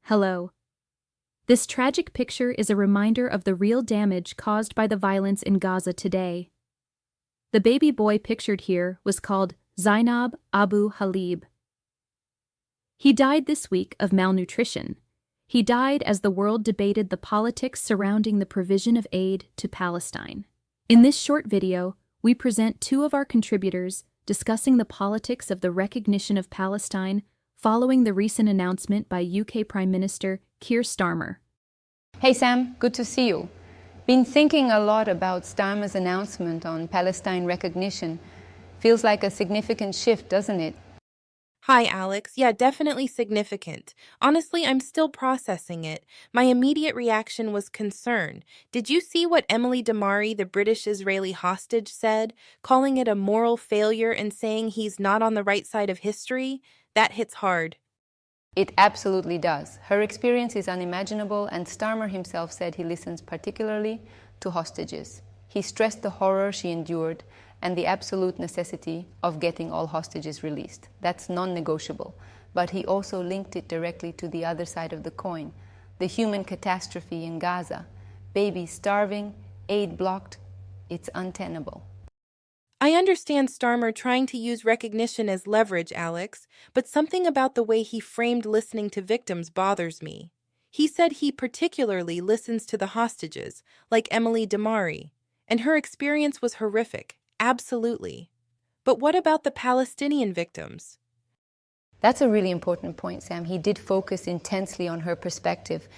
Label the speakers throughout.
Speaker 1: Hello. This tragic picture is a reminder of the real damage caused by the violence in Gaza today. The baby boy pictured here was called Zainab Abu Halib. He died this week of malnutrition. He died as the world debated the politics surrounding the provision of aid to Palestine. In this short video, we present two of our contributors discussing the politics of the recognition of Palestine following the recent announcement by UK Prime Minister Keir Starmer.
Speaker 2: Hey Sam, good to see you. Been thinking a lot about Starmer's announcement on Palestine recognition. Feels like a significant shift, doesn't it?
Speaker 3: Hi, Alex. Yeah, definitely significant. Honestly, I'm still processing it. My immediate reaction was concern. Did you see what Emily Damari, the British-Israeli hostage, said, calling it a moral failure and saying he's not on the right side of history? That hits hard.
Speaker 2: It absolutely does. Her experience is unimaginable, and Starmer himself said he listens particularly to hostages. He stressed the horror she endured and the absolute necessity of getting all hostages released. That's non-negotiable. But he also linked it directly to the other side of the coin, the human catastrophe in Gaza. Babies starving, aid blocked. It's untenable.
Speaker 3: I understand Starmer trying to use recognition as leverage, Alex, but something about the way he framed listening to victims bothers me. He said he particularly listens to the hostages, like Emily Damari, and her experience was horrific, absolutely. But what about the Palestinian victims?
Speaker 2: That's a really important point, Sam. He did focus intensely on her perspective.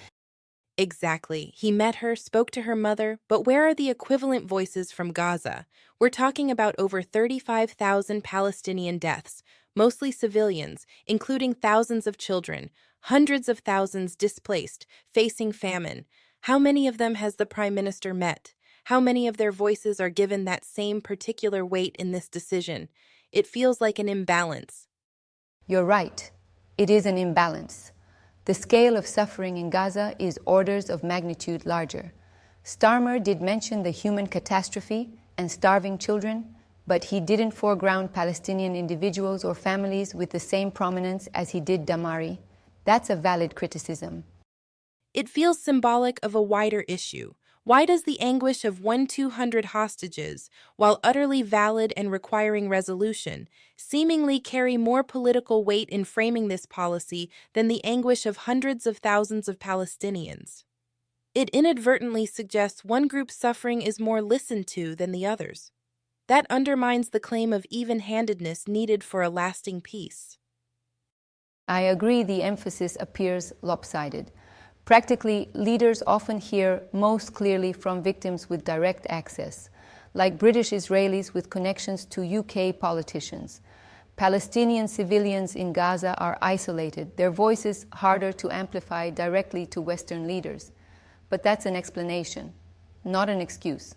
Speaker 3: Exactly. He met her, spoke to her mother, but where are the equivalent voices from Gaza? We're talking about over 35,000 Palestinian deaths, mostly civilians, including thousands of children, hundreds of thousands displaced, facing famine. How many of them has the Prime Minister met? How many of their voices are given that same particular weight in this decision? It feels like an imbalance.
Speaker 2: You're right. It is an imbalance. The scale of suffering in Gaza is orders of magnitude larger. Starmer did mention the human catastrophe and starving children, but he didn't foreground Palestinian individuals or families with the same prominence as he did Damari. That's a valid criticism.
Speaker 3: It feels symbolic of a wider issue. Why does the anguish of 1,200 hostages, while utterly valid and requiring resolution, seemingly carry more political weight in framing this policy than the anguish of hundreds of thousands of Palestinians? It inadvertently suggests one group's suffering is more listened to than the others. That undermines the claim of even-handedness needed for a lasting peace.
Speaker 2: I agree the emphasis appears lopsided. Practically, leaders often hear most clearly from victims with direct access, like British Israelis with connections to UK politicians. Palestinian civilians in Gaza are isolated, their voices harder to amplify directly to Western leaders. But that's an explanation, not an excuse.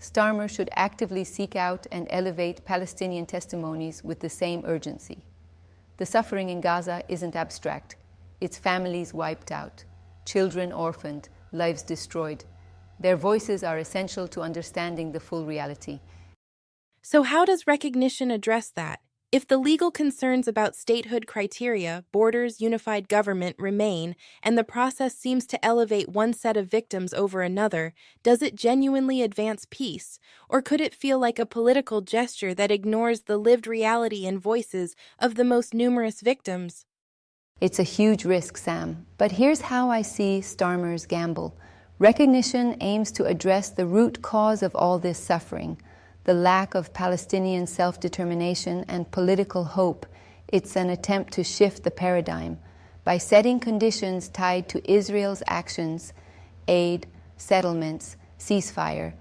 Speaker 2: Starmer should actively seek out and elevate Palestinian testimonies with the same urgency. The suffering in Gaza isn't abstract. It's families wiped out, children orphaned, lives destroyed. Their voices are essential to understanding the full reality.
Speaker 3: So how does recognition address that? If the legal concerns about statehood criteria, borders, unified government remain, and the process seems to elevate one set of victims over another, does it genuinely advance peace? Or could it feel like a political gesture that ignores the lived reality and voices of the most numerous victims?
Speaker 2: It's a huge risk, Sam. But here's how I see Starmer's gamble. Recognition aims to address the root cause of all this suffering, the lack of Palestinian self-determination and political hope. It's an attempt to shift the paradigm by setting conditions tied to Israel's actions, aid, settlements, ceasefire.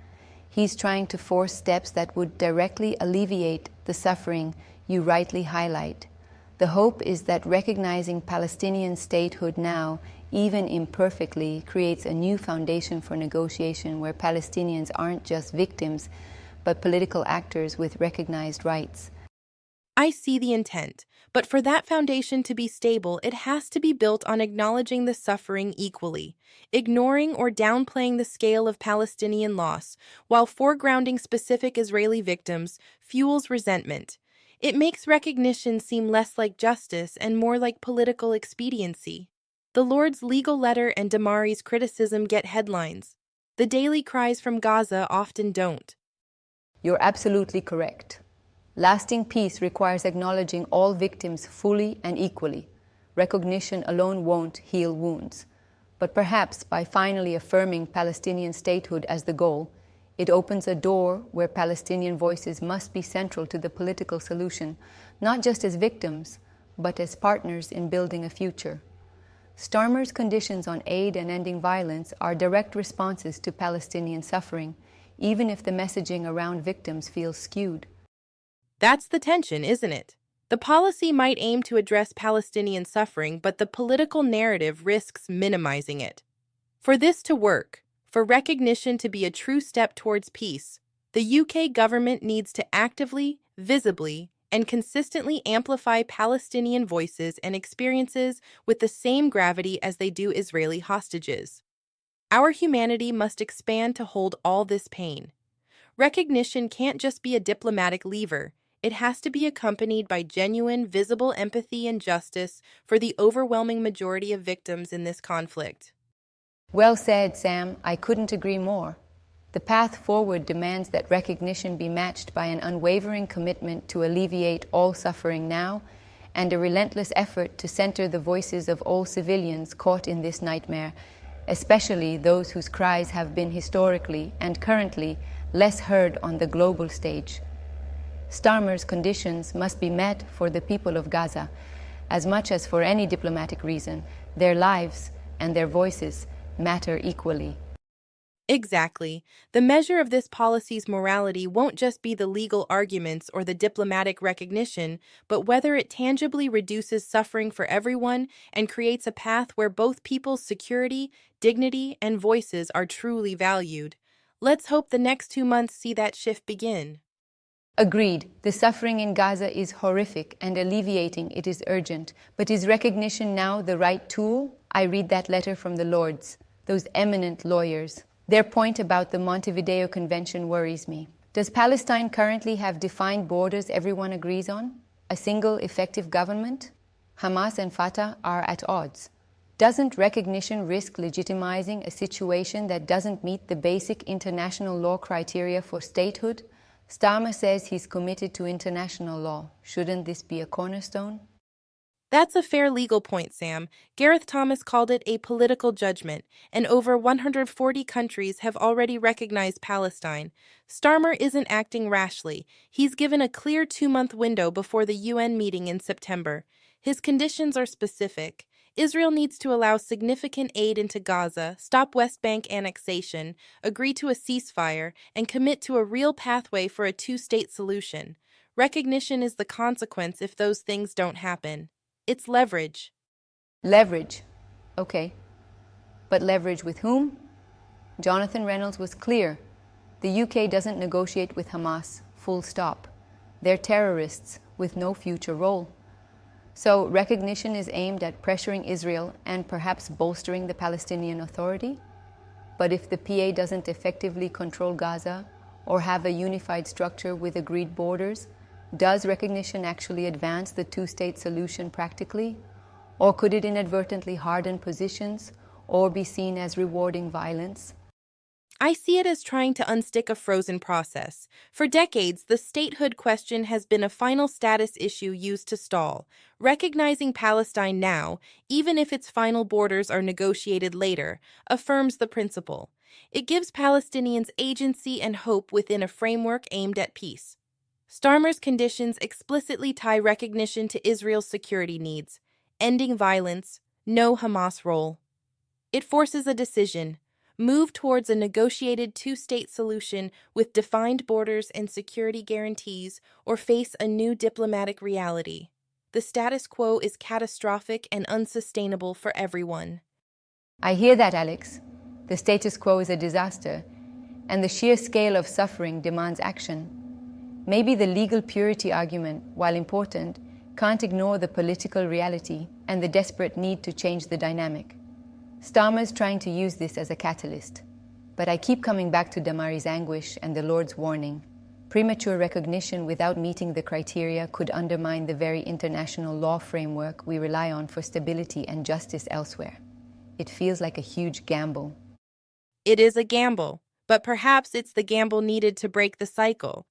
Speaker 2: He's trying to force steps that would directly alleviate the suffering you rightly highlight. The hope is that recognizing Palestinian statehood now, even imperfectly, creates a new foundation for negotiation where Palestinians aren't just victims, but political actors with recognized rights.
Speaker 3: I see the intent, but for that foundation to be stable, it has to be built on acknowledging the suffering equally. Ignoring or downplaying the scale of Palestinian loss, while foregrounding specific Israeli victims, fuels resentment. It makes recognition seem less like justice and more like political expediency. The Lord's legal letter and Damari's criticism get headlines. The daily cries from Gaza often don't.
Speaker 2: You're absolutely correct. Lasting peace requires acknowledging all victims fully and equally. Recognition alone won't heal wounds. But perhaps by finally affirming Palestinian statehood as the goal, it opens a door where Palestinian voices must be central to the political solution, not just as victims, but as partners in building a future. Starmer's conditions on aid and ending violence are direct responses to Palestinian suffering, even if the messaging around victims feels skewed.
Speaker 3: That's the tension, isn't it? The policy might aim to address Palestinian suffering, but the political narrative risks minimizing it. For this to work, for recognition to be a true step towards peace, the UK government needs to actively, visibly, and consistently amplify Palestinian voices and experiences with the same gravity as they do Israeli hostages. Our humanity must expand to hold all this pain. Recognition can't just be a diplomatic lever. It has to be accompanied by genuine, visible empathy and justice for the overwhelming majority of victims in this conflict.
Speaker 2: Well said, Sam. I couldn't agree more. The path forward demands that recognition be matched by an unwavering commitment to alleviate all suffering now and a relentless effort to center the voices of all civilians caught in this nightmare, especially those whose cries have been historically and currently less heard on the global stage. Starmer's conditions must be met for the people of Gaza, as much as for any diplomatic reason. Their lives and their voices matter equally.
Speaker 3: Exactly. The measure of this policy's morality won't just be the legal arguments or the diplomatic recognition, but whether it tangibly reduces suffering for everyone and creates a path where both people's security, dignity, and voices are truly valued. Let's hope the next 2 months see that shift begin.
Speaker 2: Agreed. The suffering in Gaza is horrific and alleviating it is urgent. But is recognition now the right tool? I read that letter from the Lords, those eminent lawyers. Their point about the Montevideo Convention worries me. Does Palestine currently have defined borders everyone agrees on? A single effective government? Hamas and Fatah are at odds. Doesn't recognition risk legitimizing a situation that doesn't meet the basic international law criteria for statehood? Starmer says he's committed to international law. Shouldn't this be a cornerstone?
Speaker 3: That's a fair legal point, Sam. Gareth Thomas called it a political judgment, and over 140 countries have already recognized Palestine. Starmer isn't acting rashly. He's given a clear 2-month window before the UN meeting in September. His conditions are specific. Israel needs to allow significant aid into Gaza, stop West Bank annexation, agree to a ceasefire, and commit to a real pathway for a two-state solution. Recognition is the consequence if those things don't happen. It's leverage.
Speaker 2: Leverage. Okay. But leverage with whom? Jonathan Reynolds was clear. The UK doesn't negotiate with Hamas, full stop. They're terrorists with no future role. So recognition is aimed at pressuring Israel and perhaps bolstering the Palestinian Authority? But if the PA doesn't effectively control Gaza or have a unified structure with agreed borders, does recognition actually advance the two-state solution practically? Or could it inadvertently harden positions or be seen as rewarding violence?
Speaker 3: I see it as trying to unstick a frozen process. For decades, the statehood question has been a final status issue used to stall. Recognizing Palestine now, even if its final borders are negotiated later, affirms the principle. It gives Palestinians agency and hope within a framework aimed at peace. Starmer's conditions explicitly tie recognition to Israel's security needs, ending violence, no Hamas role. It forces a decision. Move towards a negotiated two-state solution with defined borders and security guarantees, or face a new diplomatic reality. The status quo is catastrophic and unsustainable for everyone.
Speaker 2: I hear that, Alex. The status quo is a disaster, and the sheer scale of suffering demands action. Maybe the legal purity argument, while important, can't ignore the political reality and the desperate need to change the dynamic. Starmer's trying to use this as a catalyst. But I keep coming back to Damari's anguish and the Lord's warning. Premature recognition without meeting the criteria could undermine the very international law framework we rely on for stability and justice elsewhere. It feels like a huge gamble.
Speaker 3: It is a gamble, but perhaps it's the gamble needed to break the cycle.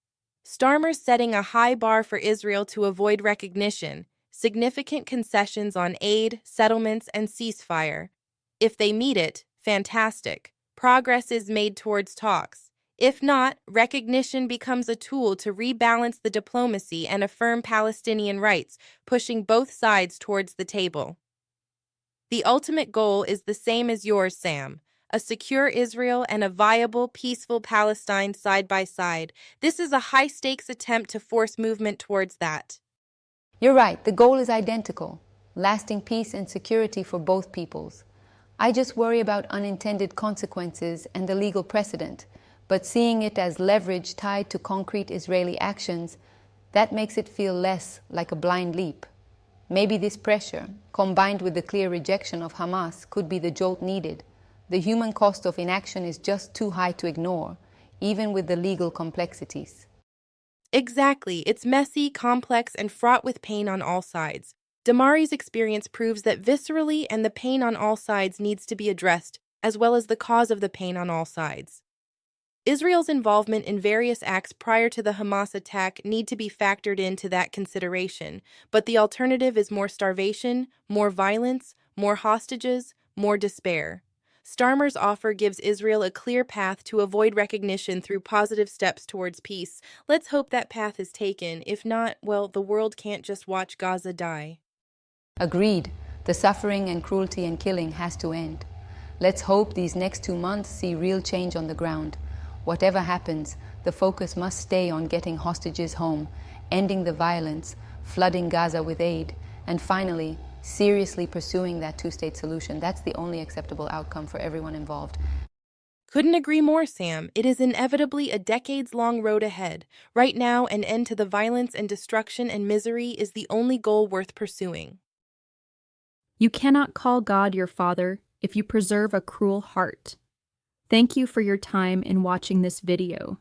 Speaker 3: Starmer's setting a high bar for Israel to avoid recognition, significant concessions on aid, settlements, and ceasefire. If they meet it, fantastic. Progress is made towards talks. If not, recognition becomes a tool to rebalance the diplomacy and affirm Palestinian rights, pushing both sides towards the table. The ultimate goal is the same as yours, Sam: a secure Israel and a viable, peaceful Palestine side by side. This is a high-stakes attempt to force movement towards that.
Speaker 2: You're right, the goal is identical: lasting peace and security for both peoples. I just worry about unintended consequences and the legal precedent, but seeing it as leverage tied to concrete Israeli actions, that makes it feel less like a blind leap. Maybe this pressure, combined with the clear rejection of Hamas, could be the jolt needed. The human cost of inaction is just too high to ignore, even with the legal complexities.
Speaker 3: Exactly. It's messy, complex, and fraught with pain on all sides. Damari's experience proves that viscerally and the pain on all sides needs to be addressed, as well as the cause of the pain on all sides. Israel's involvement in various acts prior to the Hamas attack need to be factored into that consideration, but the alternative is more starvation, more violence, more hostages, more despair. Starmer's offer gives Israel a clear path to avoid recognition through positive steps towards peace. Let's hope that path is taken. If not, well, the world can't just watch Gaza die.
Speaker 2: Agreed. The suffering and cruelty and killing has to end. Let's hope these next 2 months see real change on the ground. Whatever happens, the focus must stay on getting hostages home, ending the violence, flooding Gaza with aid, and finally, seriously pursuing that two-state solution. That's the only acceptable outcome for everyone involved.
Speaker 3: Couldn't agree more, Sam. It is inevitably a decades-long road ahead. Right now, an end to the violence and destruction and misery is the only goal worth pursuing.
Speaker 1: You cannot call God your Father if you preserve a cruel heart. Thank you for your time in watching this video.